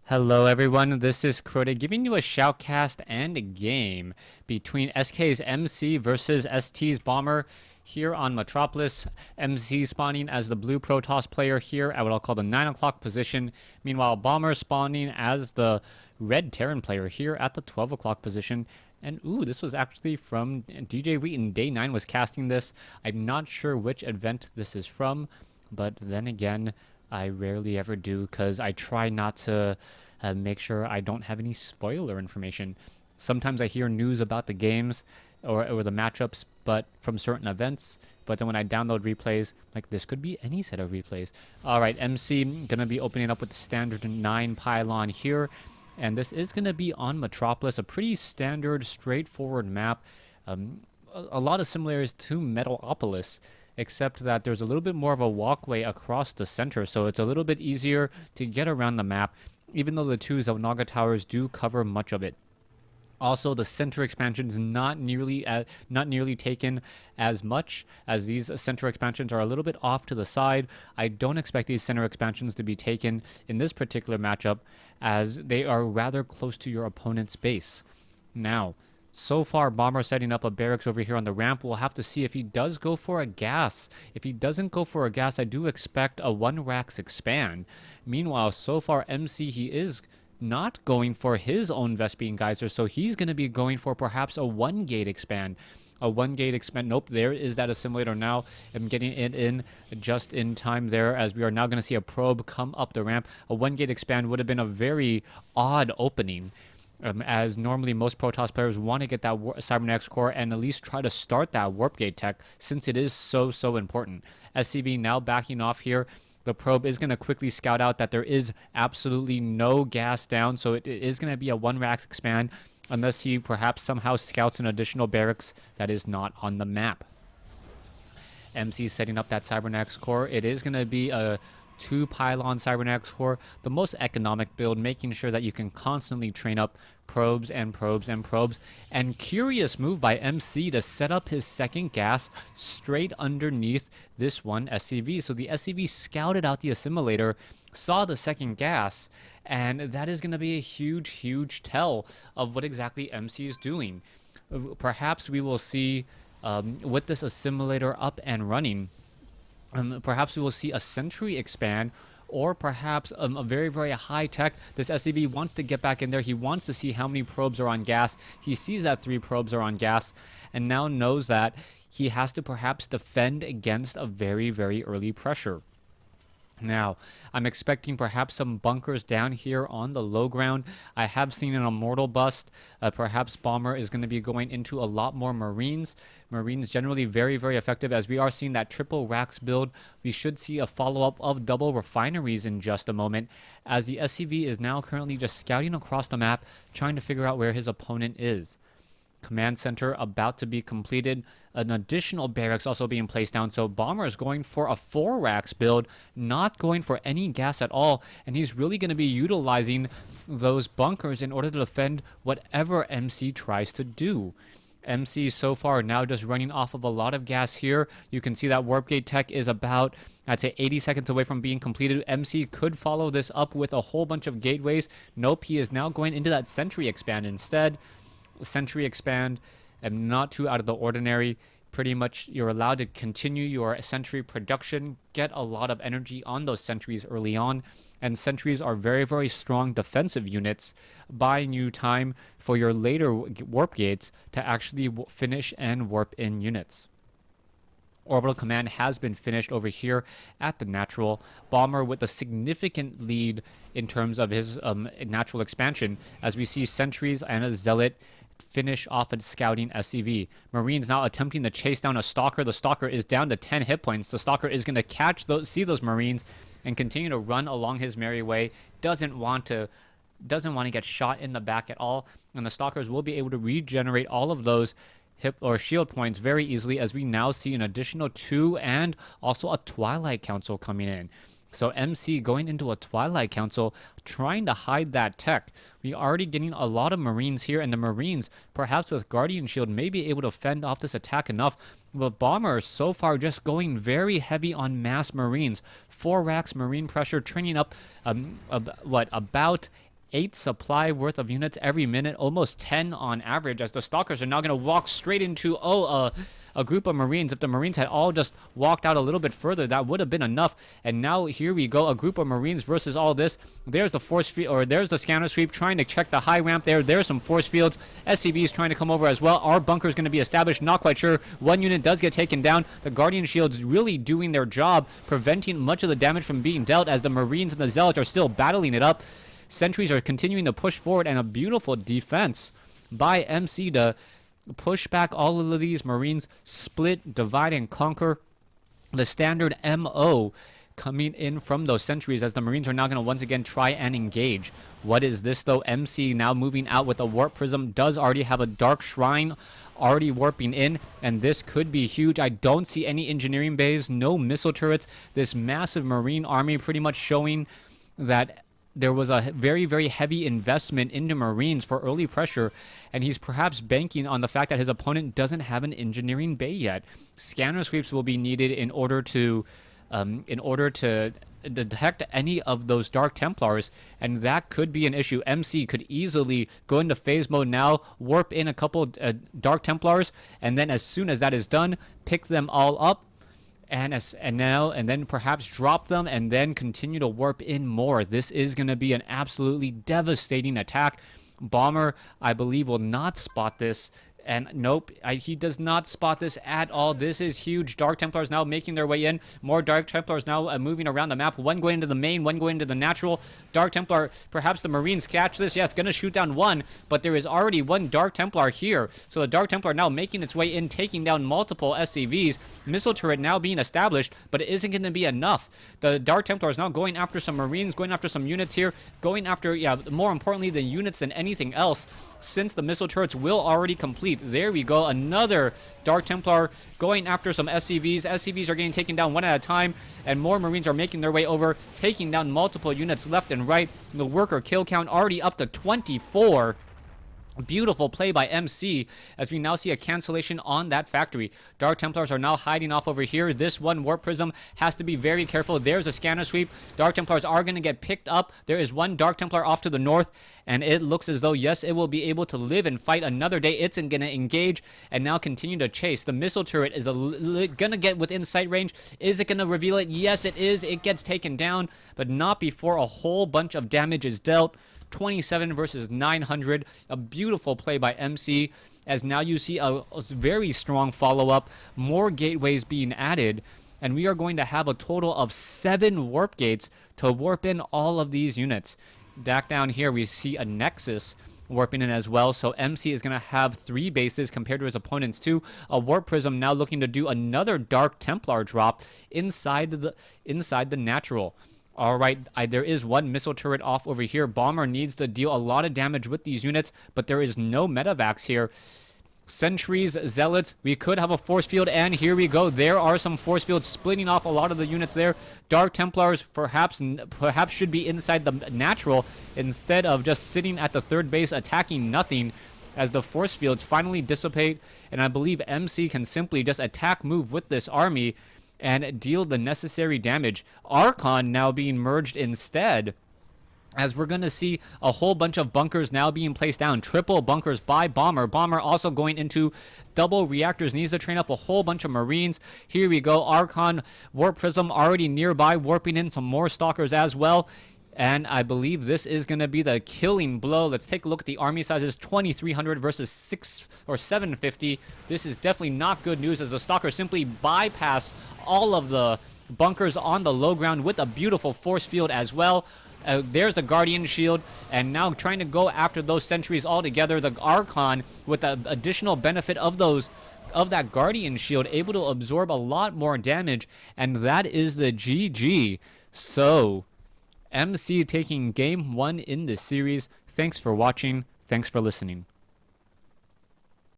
Hello everyone, this is Crota giving you a shoutcast and a game between SK's MC versus ST's Bomber here on Metropolis. MC spawning as the blue Protoss player here at what I'll call the 9 o'clock position. Meanwhile, Bomber spawning as the red Terran player here at the 12 o'clock position. And ooh, this was actually from DJ Wheaton. Day 9 was casting this. I'm not sure which event this is from, but then again, I rarely ever do because I try not to make sure I don't have any spoiler information. Sometimes I hear news about the games or the matchups, but from certain events. But then when I download replays, like this could be any set of replays. All right, MC gonna be opening up with the standard 9 pylon here, and this is gonna be on Metropolis, a pretty standard, straightforward map. A lot of similarities to Metalopolis, except that there's a little bit more of a walkway across the center, so it's a little bit easier to get around the map, even though the two Zelnaga towers do cover much of it. Also, the center expansions not nearly taken as much, as these center expansions are a little bit off to the side. I don't expect these center expansions to be taken in this particular matchup, as they are rather close to your opponent's base. Now, so far, Bomber setting up a barracks over here on the ramp. We'll have to see if he does go for a gas. If he doesn't go for a gas, I do expect a 1-Rax expand. Meanwhile, so far, MC, he is not going for his own Vespene Geyser, so he's going to be going for perhaps a 1-gate expand. A 1-gate expand. Nope, there is that assimilator now. I'm getting it in just in time there, as we are now going to see a probe come up the ramp. A 1-gate expand would have been a very odd opening. As normally most Protoss players want to get that Cybernetics core and at least try to start that warp gate tech, since it is so important. SCV now backing off here. The probe is going to quickly scout out that there is absolutely no gas down, so it is going to be a 1-Rax expand unless he perhaps somehow scouts an additional barracks that is not on the map. MC setting up that Cybernetics core. It is going to be a 2-pylon Cybernetics core, the most economic build, making sure that you can constantly train up probes and probes and probes. And curious move by MC to set up his second gas straight underneath this one SCV. So the SCV scouted out the assimilator, saw the second gas, and that is going to be a huge tell of what exactly MC is doing. Perhaps we will see with this assimilator up and running, perhaps we will see a sentry expand, or perhaps a very high tech. This SCV wants to get back in there. He wants to see how many probes are on gas. He sees that 3 probes are on gas, and now knows that he has to perhaps defend against a very early pressure. Now, I'm expecting perhaps some bunkers down here on the low ground. I have seen an Immortal bust. Perhaps Bomber is going to be going into a lot more Marines. Marines generally very effective, as we are seeing that triple Rax build. We should see a follow-up of double refineries in just a moment, as the SCV is now currently just scouting across the map, trying to figure out where his opponent is. Command center about to be completed, an additional barracks also being placed down, so Bomber is going for a 4-Rax build, not going for any gas at all, and he's really going to be utilizing those bunkers in order to defend whatever MC tries to do. MC so far now just running off of a lot of gas here. You can see that warp gate tech is about, I'd say, 80 seconds away from being completed. MC could follow this up with a whole bunch of gateways. Nope, he is now going into that sentry expand instead. Sentry expand, and not too out of the ordinary. Pretty much you're allowed to continue your sentry production, get a lot of energy on those sentries early on, and sentries are very strong defensive units, buying you time for your later warp gates to actually finish and warp in units. Orbital command has been finished over here at the natural. Bomber with a significant lead in terms of his natural expansion, as we see sentries and a zealot finish off a scouting SCV. Marines now attempting to chase down a Stalker. The Stalker is down to 10 hit points. The Stalker is going to see those Marines and continue to run along his merry way. Doesn't want to get shot in the back at all, and the Stalkers will be able to regenerate all of those hip or shield points very easily, as we now see an additional 2 and also a Twilight Council coming in. So MC going into a Twilight Council, trying to hide that tech. We are already getting a lot of Marines here, and the Marines, perhaps with Guardian Shield, may be able to fend off this attack enough. But Bomber so far just going very heavy on mass Marines. 4 racks Marine pressure, training up about 8 supply worth of units every minute, almost 10 on average, as the Stalkers are now going to walk straight into, a group of Marines. If the Marines had all just walked out a little bit further, that would have been enough. And now here we go, a group of Marines versus all this. There's the force field, or there's the scanner sweep trying to check the high ramp there. There's some force fields. SCVs trying to come over as well. Our bunker is going to be established. Not quite sure. One unit does get taken down. The Guardian Shields really doing their job, preventing much of the damage from being dealt, as the Marines and the Zealots are still battling it up. Sentries are continuing to push forward, and a beautiful defense by MC to push back all of these Marines. Split, divide, and conquer. The standard MO coming in from those sentries, as the Marines are now going to once again try and engage. What is this though? MC now moving out with a warp prism, does already have a dark shrine already warping in, and this could be huge. I don't see any engineering bays, no missile turrets. This massive Marine army pretty much showing that there was a very, very heavy investment into Marines for early pressure, and he's perhaps banking on the fact that his opponent doesn't have an engineering bay yet. Scanner sweeps will be needed in order to detect any of those Dark Templars, and that could be an issue. MC could easily go into phase mode now, warp in a couple Dark Templars, and then as soon as that is done, pick them all up, and then perhaps drop them, and then continue to warp in more. This is going to be an absolutely devastating attack. Bomber, I believe, will not spot this. And nope, he does not spot this at all. This is huge. Dark Templars now making their way in. More Dark Templars now moving around the map. One going into the main, one going into the natural. Dark Templar, perhaps the Marines catch this. Yes, going to shoot down one, but there is already one Dark Templar here. So the Dark Templar now making its way in, taking down multiple SCVs. Missile turret now being established, but it isn't going to be enough. The Dark Templar is now going after some Marines, going after some units here, going after, more importantly, the units than anything else, since the missile turrets will already complete. There we go, another Dark Templar going after some SCVs. SCVs are getting taken down one at a time, and more Marines are making their way over, taking down multiple units left and right. The worker kill count already up to 24. Beautiful play by MC, as we now see a cancellation on that factory. Dark Templars are now hiding off over here. This one warp prism has to be very careful. There's a scanner sweep. Dark Templars are going to get picked up. There is one Dark Templar off to the north, and it looks as though, yes, it will be able to live and fight another day. It's going to engage and now continue to chase. The missile turret is going to get within sight range. Is it going to reveal it? Yes, it is. It gets taken down, but not before a whole bunch of damage is dealt. 27 versus 900. A beautiful play by MC, as now you see a very strong follow-up. More gateways being added, and we are going to have a total of 7 warp gates to warp in all of these units. Back down here, we see a Nexus warping in as well, so MC is going to have 3 bases compared to his opponent's 2. A warp prism now looking to do another Dark Templar drop inside the natural. All right, there is one missile turret off over here. Bomber needs to deal a lot of damage with these units, but there is no metavacs here. Sentries, Zealots, we could have a force field, and here we go. There are some force fields splitting off a lot of the units there. Dark Templars perhaps should be inside the natural instead of just sitting at the third base attacking nothing, as the force fields finally dissipate, and I believe MC can simply just attack move with this army and deal the necessary damage. Archon now being merged instead, as we're going to see a whole bunch of bunkers now being placed down. Triple bunkers by Bomber. Bomber also going into double reactors, needs to train up a whole bunch of Marines. Here we go. Archon Warp Prism already nearby, warping in some more Stalkers as well. And I believe this is going to be the killing blow. Let's take a look at the army sizes. 2,300 versus 750. This is definitely not good news, as the Stalkers simply bypass all of the bunkers on the low ground with a beautiful force field as well. There's the Guardian Shield, and now trying to go after those sentries all together. The Archon, with the additional benefit of that Guardian Shield, able to absorb a lot more damage, and that is the GG. So MC taking game 1 in this series. Thanks for watching. Thanks for listening.